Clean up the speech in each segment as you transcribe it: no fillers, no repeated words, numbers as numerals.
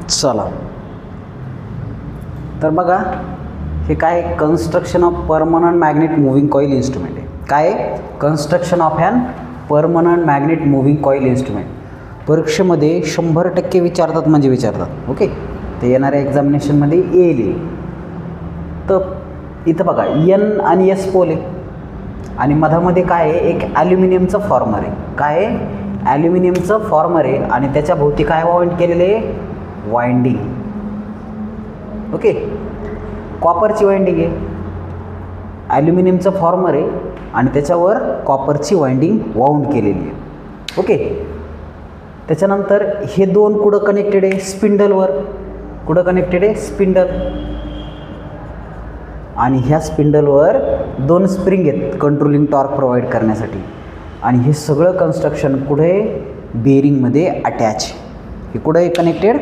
चला तर बघा, हे काय construction of permanent magnet moving coil instrument आहे. काय construction of an permanent magnet moving coil instrument. परीक्षेमध्ये 100% विचारतात म्हणजे विचारतात. ओके, ते येणाऱ्या एक्झामिनेशनमध्ये येईल. तर इथं बघा एन आणि एस पोल आहे आणि मधामध्ये काय आहे, एक ॲल्युमिनियमचं फॉर्मर आहे. काय आहे, ॲल्युमिनियमचं फॉर्मर आहे आणि त्याच्या भोवती काय वाइंड केलेले आहे, वाइंडिंग. ओके, कॉपरची वाइंडिंग आहे, ॲल्युमिनियमचं फॉर्मर आहे आणि त्याच्यावर कॉपरची वाइंडिंग वाउंड केलेली आहे. ओके, त्याच्यानंतर हे दोन कुठं कनेक्टेड आहे, स्पिंडलवर. कुठं कनेक्टेड आहे, स्पिंडल. आणि ह्या स्पिंडलवर दोन स्प्रिंग आहेत कंट्रोलिंग टॉर्क प्रोव्हाइड करण्यासाठी. आणि हे सगळं कन्स्ट्रक्शन कुठे, बेरिंगमध्ये अटॅच. हे कुठं आहे कनेक्टेड,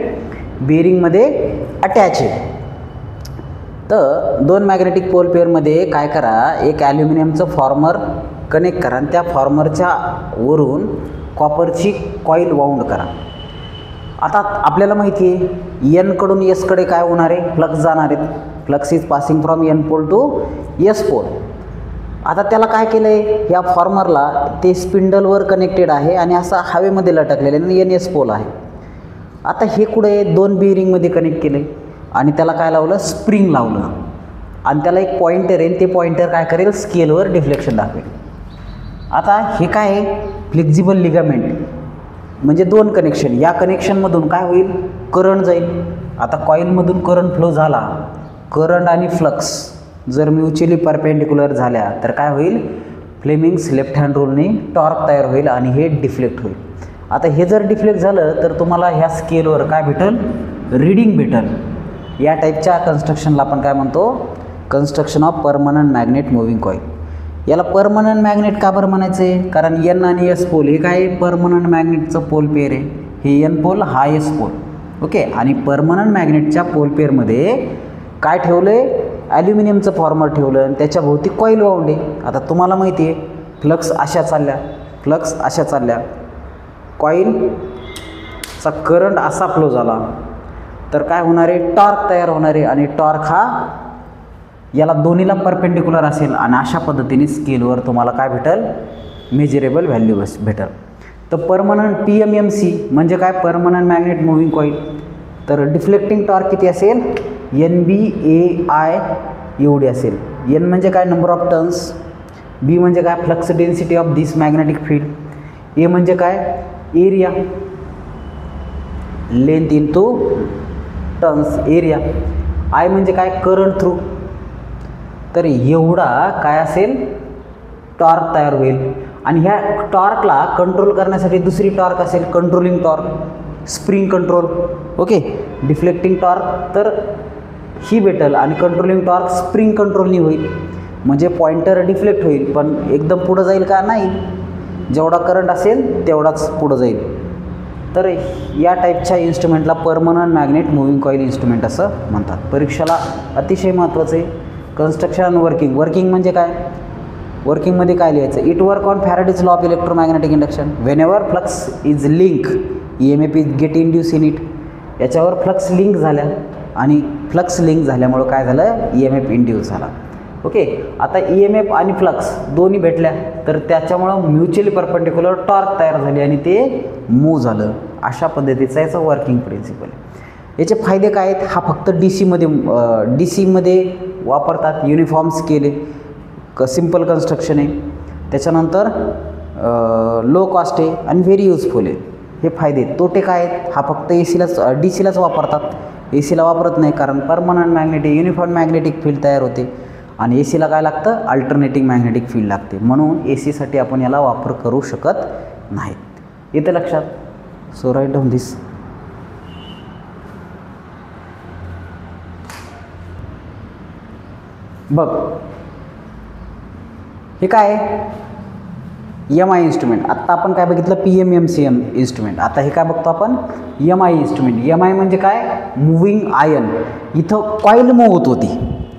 बेरिंगमध्ये अटॅच आहे. तर दोन मॅग्नेटिक पोल पेअरमध्ये काय करा, एक ॲल्युमिनियमचं फॉर्मर कनेक्ट करा आणि त्या फॉर्मरच्या वरून कॉपरची कॉईल वाउंड करा. आता आपल्याला माहिती आहे एनकडून एसकडे काय होणार आहे, फ्लक्स जाणार आहेत. Flux is passing from N pole to S pole. आता त्याला काय केलं आहे, या फॉर्मरला ते स्पिंडलवर कनेक्टेड आहे आणि असं हवेमध्ये लटकलेलं आहे, एन एस पोल आहे. आता हे कुठे दोन बेरिंगमध्ये कनेक्ट केलं आहे आणि त्याला काय लावलं, स्प्रिंग लावलं आणि त्याला एक पॉइंटर आहे. ते पॉइंटर काय करेल, स्केलवर डिफ्लेक्शन दाखवेल. आता हे काय आहे, फ्लेक्झिबल लिगामेंट म्हणजे दोन कनेक्शन. या कनेक्शनमधून काय होईल, करंट जाईल. आता कॉईलमधून करंट फ्लो झाला, करंट आणि फ्लक्स जर म्युच्युअली परपेंडिक्युलर झाल्या तर काय होईल, फ्लेमिंग्स लेफ्ट हँड रूलने टॉर्क तयार होईल आणि हे डिफ्लेक्ट होईल. आता हे जर डिफ्लेक्ट झालं तर तुम्हाला ह्या स्केलवर काय भेटेल, रीडिंग भेटेल. या टाईपच्या कन्स्ट्रक्शनला आपण काय म्हणतो, construction of permanent magnet moving coil. याला परमनंट मॅग्नेट का बरं म्हणायचं आहे, कारण एन आणि एस पोल हे काय परमनंट मॅग्नेटचं पोल पेअर आहे. हे एन पोल, हा एस पोल. ओके, आणि परमनंट मॅग्नेटच्या पोल पेअरमध्ये काय ठेवलं आहे, ॲल्युमिनियमचं फॉर्मर ठेवलं आणि त्याच्या भोवती कॉईल वाउंड आहे. आता तुम्हाला माहिती आहे फ्लक्स अशा चालल्या, फ्लक्स अशा चालल्या, कॉईलचा करंट असा फ्लो झाला तर काय होणार आहे, टॉर्क तयार होणार आहे. आणि टॉर्क हा याला दोन्हीला परपेंडिक्युलर असेल आणि अशा पद्धतीने स्केलवर तुम्हाला काय भेटेल, मेजरेबल व्हॅल्यू भेटेल. तर परमनंट PMMC म्हणजे काय, परमनंट मॅग्नेट मूव्हिंग कॉईल. तर डिफ्लेक्टिंग टॉर्क किती असेल, NBAI एवढी असेल. एन म्हणजे काय, नंबर ऑफ टर्न्स. बी म्हणजे काय, flux density of this magnetic field. A म्हणजे काय, area, length into turns area. I म्हणजे काय, करंट थ्रू. तर एवढा काय असेल, टॉर्क तयार होईल. आणि ह्या टॉर्कला कंट्रोल करण्यासाठी दुसरी टॉर्क असेल, controlling torque, spring control. Okay, deflecting torque तर ही भेटेल आणि कंट्रोलिंग टॉर्क स्प्रिंग कंट्रोलनी होईल. म्हणजे पॉइंटर डिफ्लेक्ट होईल पण एकदम पुढं जाईल का, नाही. जेवढा करंट असेल तेवढाच पुढं जाईल. तर या टाईपच्या इन्स्ट्रुमेंटला permanent magnet moving coil instrument असं म्हणतात. परीक्षेला अतिशय महत्त्वाचं आहे. कन्स्ट्रक्शन आणि वर्किंग. वर्किंग म्हणजे काय, वर्किंगमध्ये काय लिहायचं, it work on Faraday's law of electromagnetic induction. Wien ever flux is link, EMF is get induce in it. याच्यावर फ्लक्स लिंक झाल्या आणि फ्लक्स लिंक झाल्यामुळं काय झालं, EMF इंड्यूस झाला. ओके, आता EMF आणि फ्लक्स दोन्ही भेटल्या तर त्याच्यामुळं म्युच्युअली परपेंडिक्युलर टॉर्क तयार झाली आणि ते मूव्ह झालं. अशा पद्धतीचा याचा वर्किंग प्रिन्सिपल आहे. याचे फायदे काय आहेत, हा फक्त DCमध्ये वापरतात. युनिफॉर्म स्केल आहे, सिम्पल कन्स्ट्रक्शन आहे. त्याच्यानंतर लो कॉस्ट आहे आणि व्हेरी युजफुल आहे. हे फायदे. तोटे काय आहेत, हा फक्त DCलाच वापरतात, ACला वापरत नाही. कारण permanent magnetic uniform magnetic field तयार होते आणि ACला काय लागतं, अल्टरनेटिंग मॅग्नेटिक फील्ड लागते. म्हणून ACसाठी आपण याला वापर करू शकत नाहीत. येते लक्षात. सो राईट डाऊन दिस. बघ, हे काय आहे, MI इन्स्ट्रुमेंट. आत्ता आपण काय बघितलं, PMMC इन्स्ट्रुमेंट. आता हे काय बघतो आपण, MI इन्स्ट्रुमेंट. MI म्हणजे काय, मूव्हिंग आयन. इथं कॉईल मूव्ह होत होती,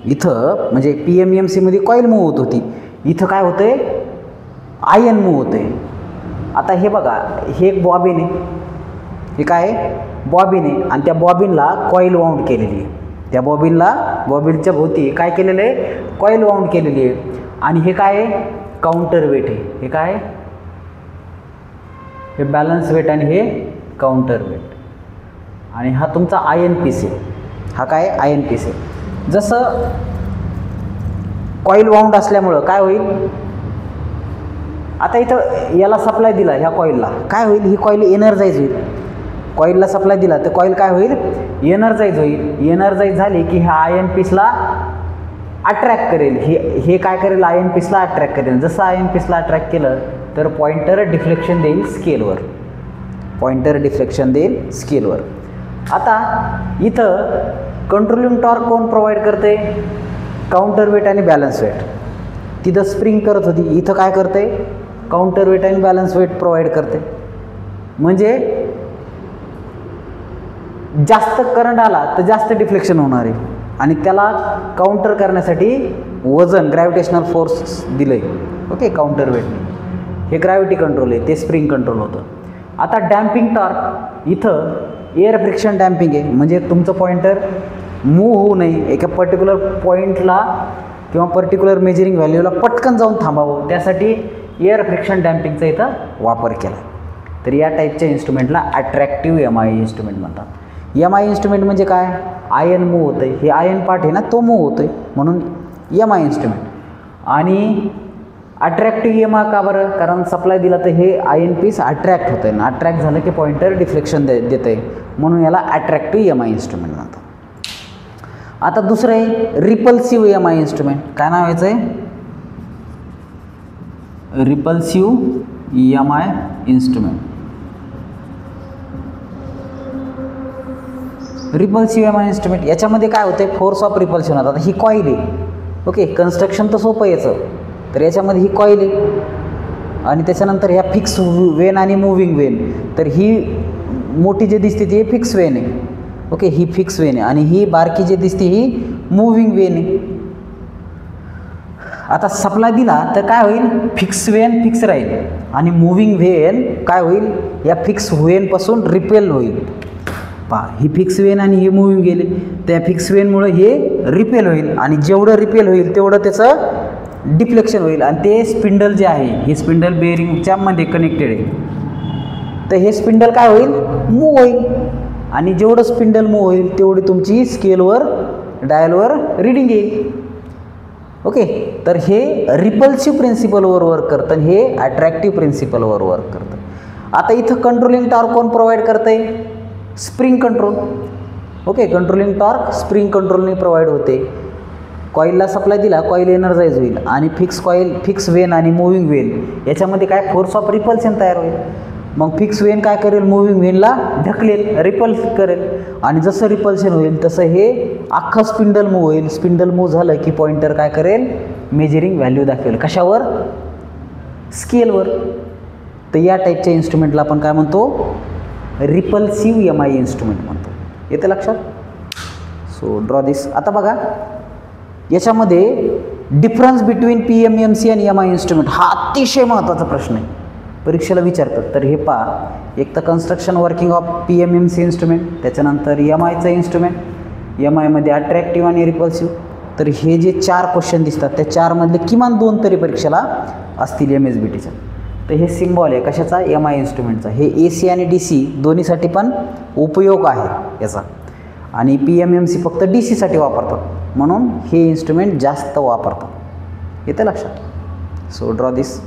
इथं म्हणजे PMMCमध्ये कॉईल मूव्ह होत होती. इथं काय होतं आहे, आयन मूव्ह होतं आहे. आता हे बघा, हे एक बॉबिन आहे, हे काय आहे, बॉबिन आहे आणि त्या बॉबिनला कॉईल वाउंड केलेली आहे. त्या बॉबिनच्या भोवती काय केलेलं आहे, कॉईल वाउंड केलेली आहे. आणि हे काय आहे, काउंटर वेट आहे. हे काय आहे, हे बॅलन्स वेट आणि हे काउंटर वेट. आणि हा तुमचा आयन पीस आहे. हा काय आयन पीस आहे. जसं कॉईल वाउंड असल्यामुळं काय होईल, आता इथं याला सप्लाय दिला, ह्या कॉईलला काय होईल, ही कॉईल एनर्जाईज होईल. कॉईलला सप्लाय दिला तर कॉईल काय होईल, एनर्जाईज होईल. एनर्जाईज झाली की ह्या आयन पीसला अट्रॅक्ट करेल. हे काय करेल, आयन पीसला अट्रॅक्ट करेल. जसं आयन पीसला अट्रॅक्ट केलं तर पॉइंटर डिफ्लेक्शन देईल स्केलवर. पॉइंटर डिफ्लेक्शन देईल स्केलवर. आता इथं कंट्रोलिंग टॉर्क कोण प्रोव्हाइड करते, काउंटर वेट आणि बॅलन्स वेट. तिथं स्प्रिंग करत होती, इथं काय करते, काउंटर वेट आणि बॅलन्स वेट प्रोव्हाइड करते. म्हणजे जास्त करंट आला तर जास्त डिफ्लेक्शन होणार आहे आणि त्याला काउंटर करण्यासाठी वजन ग्रॅव्हिटेशनल फोर्स दिलं आहे. ओके, काउंटर वेटने. हे ग्रॅव्हिटी कंट्रोल आहे, ते स्प्रिंग कंट्रोल होतं. आता डॅम्पिंग टॉर्क, इथं एअर फ्रिक्शन डॅम्पिंग आहे. म्हणजे तुमचं पॉइंटर मूव्ह होऊ नये, एका पर्टिक्युलर पॉईंटला किंवा पर्टिक्युलर मेजरिंग व्हॅल्यूला पटकन जाऊन थांबावं, त्यासाठी एअर फ्रिक्शन डॅम्पिंगचा इथं वापर केला. तर या टाईपच्या इन्स्ट्रुमेंटला अट्रॅक्टिव्ह MI इन्स्ट्रुमेंट म्हणतात. MI इन्स्ट्रुमेंट म्हणजे काय, आयन मूव्ह होतं आहे, हे आयन पार्ट आहे ना तो मूव्ह होतो आहे म्हणून MI इन्स्ट्रुमेंट. आणि अट्रॅक्टिव्ह MI का बरं, कारण सप्लाय दिला तर हे आयन पीस अट्रॅक्ट होतं आहे ना, अट्रॅक्ट झालं की पॉइंटर डिफ्लेक्शन देतं आहे म्हणून याला अट्रॅक्टिव्ह MI इन्स्ट्रुमेंट म्हणतात. आता दुसरं आहे रिपल्सिव्ह MI इन्स्ट्रुमेंट. काय नाव याचं आहे, repulsive MI instrument. Repulsive MI instrument याच्यामध्ये काय होतं, फोर्स ऑफ रिपल्शन होतं. आता ही कॉईल आहे. ओके, कन्स्ट्रक्शन तर सोपं याचं. तर याच्यामध्ये ही कॉईल आहे आणि त्याच्यानंतर ह्या फिक्स वेन आणि मूव्हिंग वेन. तर ही मोठी जी दिसते ती फिक्स वेन आहे. ओके, ही फिक्स वेन आहे आणि ही बारकी जी दिसते ही मूव्हिंग वेन आहे. आता सप्लाय दिला तर काय होईल, फिक्स वेन फिक्स राहील आणि मूव्हिंग वेन काय होईल, या फिक्स वेनपासून रिपेल होईल. पहा, ही फिक्स वेन आणि ही मूव्हिंग गेली, त्या फिक्स वेनमुळे हे रिपेल होईल आणि जेवढं रिपेल होईल तेवढं त्याचं डिफ्लेक्शन होईल. आणि ते स्पिंडल जे आहे, हे स्पिंडल बेअरिंगच्या मध्ये कनेक्टेड आहे. तर हे स्पिंडल काय होईल, मूव्ह होईल आणि जेवढं स्पिंडल मूव्ह होईल तेवढी तुमची स्केलवर डायलवर रीडिंग येईल. ओके, तर हे रिपल्सिव्ह प्रिन्सिपलवर वर्क करतं आणि हे अट्रॅक्टिव्ह प्रिन्सिपलवर वर्क करतं. आता इथं कंट्रोलिंग टॉर्क कोण प्रोव्हाइड करतं आहे, spring control. Okay, controlling torque spring कंट्रोलने प्रोव्हाइड होते. कॉईलला सप्लाय दिला, कॉईल एनर्जाईज होईल आणि फिक्स वेन आणि मूव्हिंग वेन याच्यामध्ये काय फोर्स ऑफ रिपल्शन तयार होईल. मग फिक्स वेन काय करेल, मूव्हिंग वेनला ढकलेल, रिपल्स करेल आणि जसं रिपल्शन होईल तसं हे अख्खं स्पिंडल मूव्ह होईल. स्पिंडल मूव्ह झालं की पॉइंटर काय करेल, मेजरिंग व्हॅल्यू दाखवेल. कशावर, स्केलवर. तर या टाईपच्या इन्स्ट्रुमेंटला आपण काय म्हणतो, रिपल्सिव्ह MI इन्स्ट्रुमेंट म्हणतो. येते लक्षात. सो ड्रॉ दिस. आता बघा याच्यामध्ये डिफरन्स बिटवीन PMMC आणि MI इन्स्ट्रुमेंट हा अतिशय महत्त्वाचा प्रश्न आहे, परीक्षेला विचारतात. तर हे पहा, एक तर construction working of PMMC instrument, त्याच्यानंतर MIचं इन्स्ट्रुमेंट, MIमध्ये अट्रॅक्टिव्ह आणि रिपल्सिव्ह. तर हे जे 4 क्वेश्चन दिसतात त्या 4मधले किमान 2 तरी परीक्षेला असतील MSBTच्या. तर हे सिम्बॉल आहे कशाचा, MI इन्स्ट्रुमेंटचा. हे AC आणि DC दोन्हीसाठी पण उपयोग आहे याचा आणि PMMC फक्त DCसाठी वापरतात म्हणून हे इन्स्ट्रुमेंट जास्त वापरतात. येतं लक्षात. सो ड्रॉ दिस.